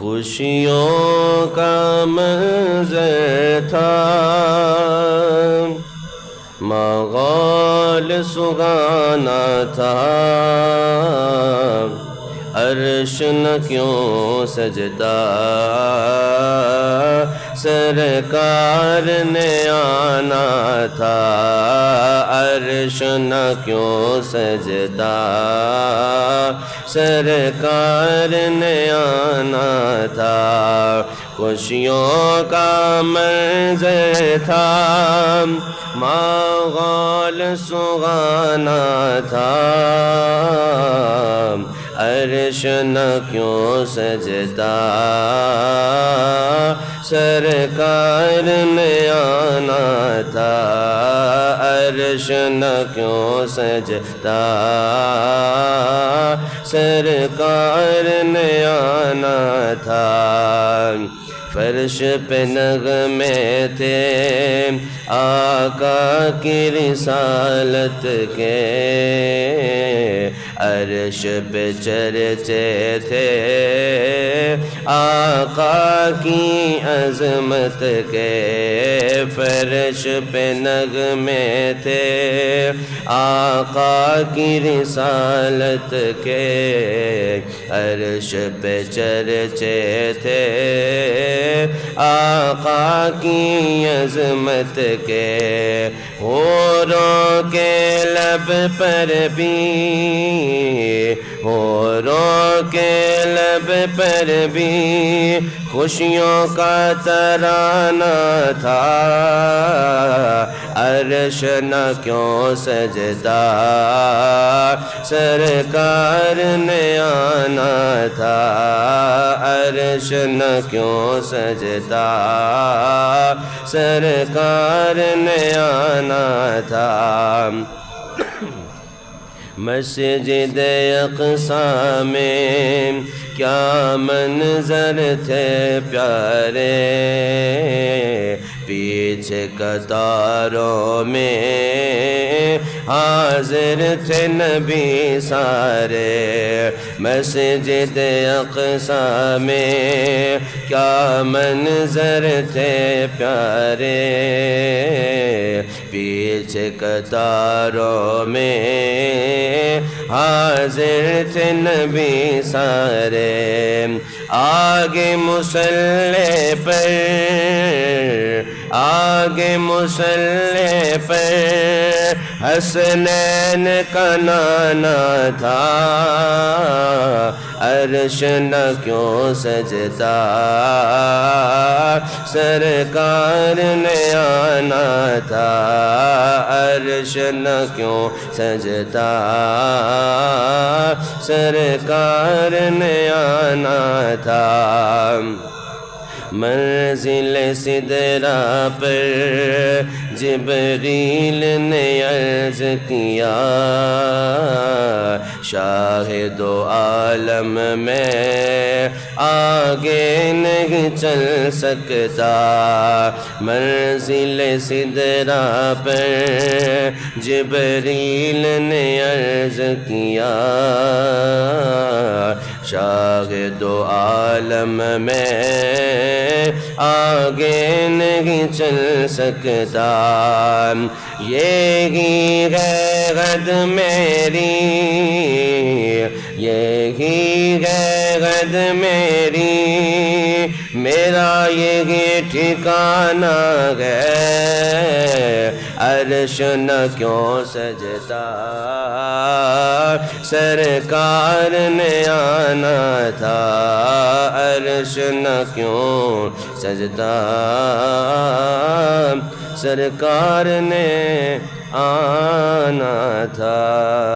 خوشیوں کا منظر تھا، مغال سگانا تھا، عرش نہ کیوں سجتا، سرکار نے آنا تھا، عرش نہ کیوں سجتا، سرکار نے آنا تھا۔ خوشیوں کا منظر تھا، مغال سگانا تھا، عرش نہ کیوں سجتا، سرکار نے آنا تھا، عرش نہ کیوں سجتا، سرکار نے آنا تھا۔ فرش پہ نغمے تھے آقا کی رسالت کے، عرش پہ چرچے تھے آقا کی عظمت کے، فرش پہ نغمے تھے آقا کی رسالت کے، عرش پہ چرچے تھے آقا کی عظمت کے، حوروں کے لب پر بھی، حوروں کے لب پر بھی خوشیوں کا ترانہ تھا، عرش نہ کیوں سجتا، سرکار نے آنا تھا، عرش نہ کیوں سجتا، سرکار نے آنا تھا۔ مسجد اقصیٰ میں کیا منظر تھے پیارے، پیچھے قطاروں میں حاضر تھے نبی سارے، مسجد اقصیٰ میں کیا منظر تھے پیارے، پیچھے قطاروں میں حاضر تھے نبی سارے، آگے مصلی پر، آگے مصلی پر حسنین کا نانا تھا، عرش نہ کیوں سجتا، سرکار نے آنا تھا، عرش نہ کیوں سجتا، سرکار نے آنا تھا۔ منزل سدرہ پر جبریل نے عرض کیا، شاہد و عالم میں آگے نہیں چل سکتا، منزل سدرہ پر جبریل نے عرض کیا، شاہد و عالم میں آگے نہیں چل سکتا، یہی ہے غد میری، یہی ہے غد میری، میرا یہی ٹھکانہ ہے، عرش نہ کیوں سجتا، سرکار نے آنا تھا، عرش نہ کیوں سجتا، سرکار نے آنا تھا۔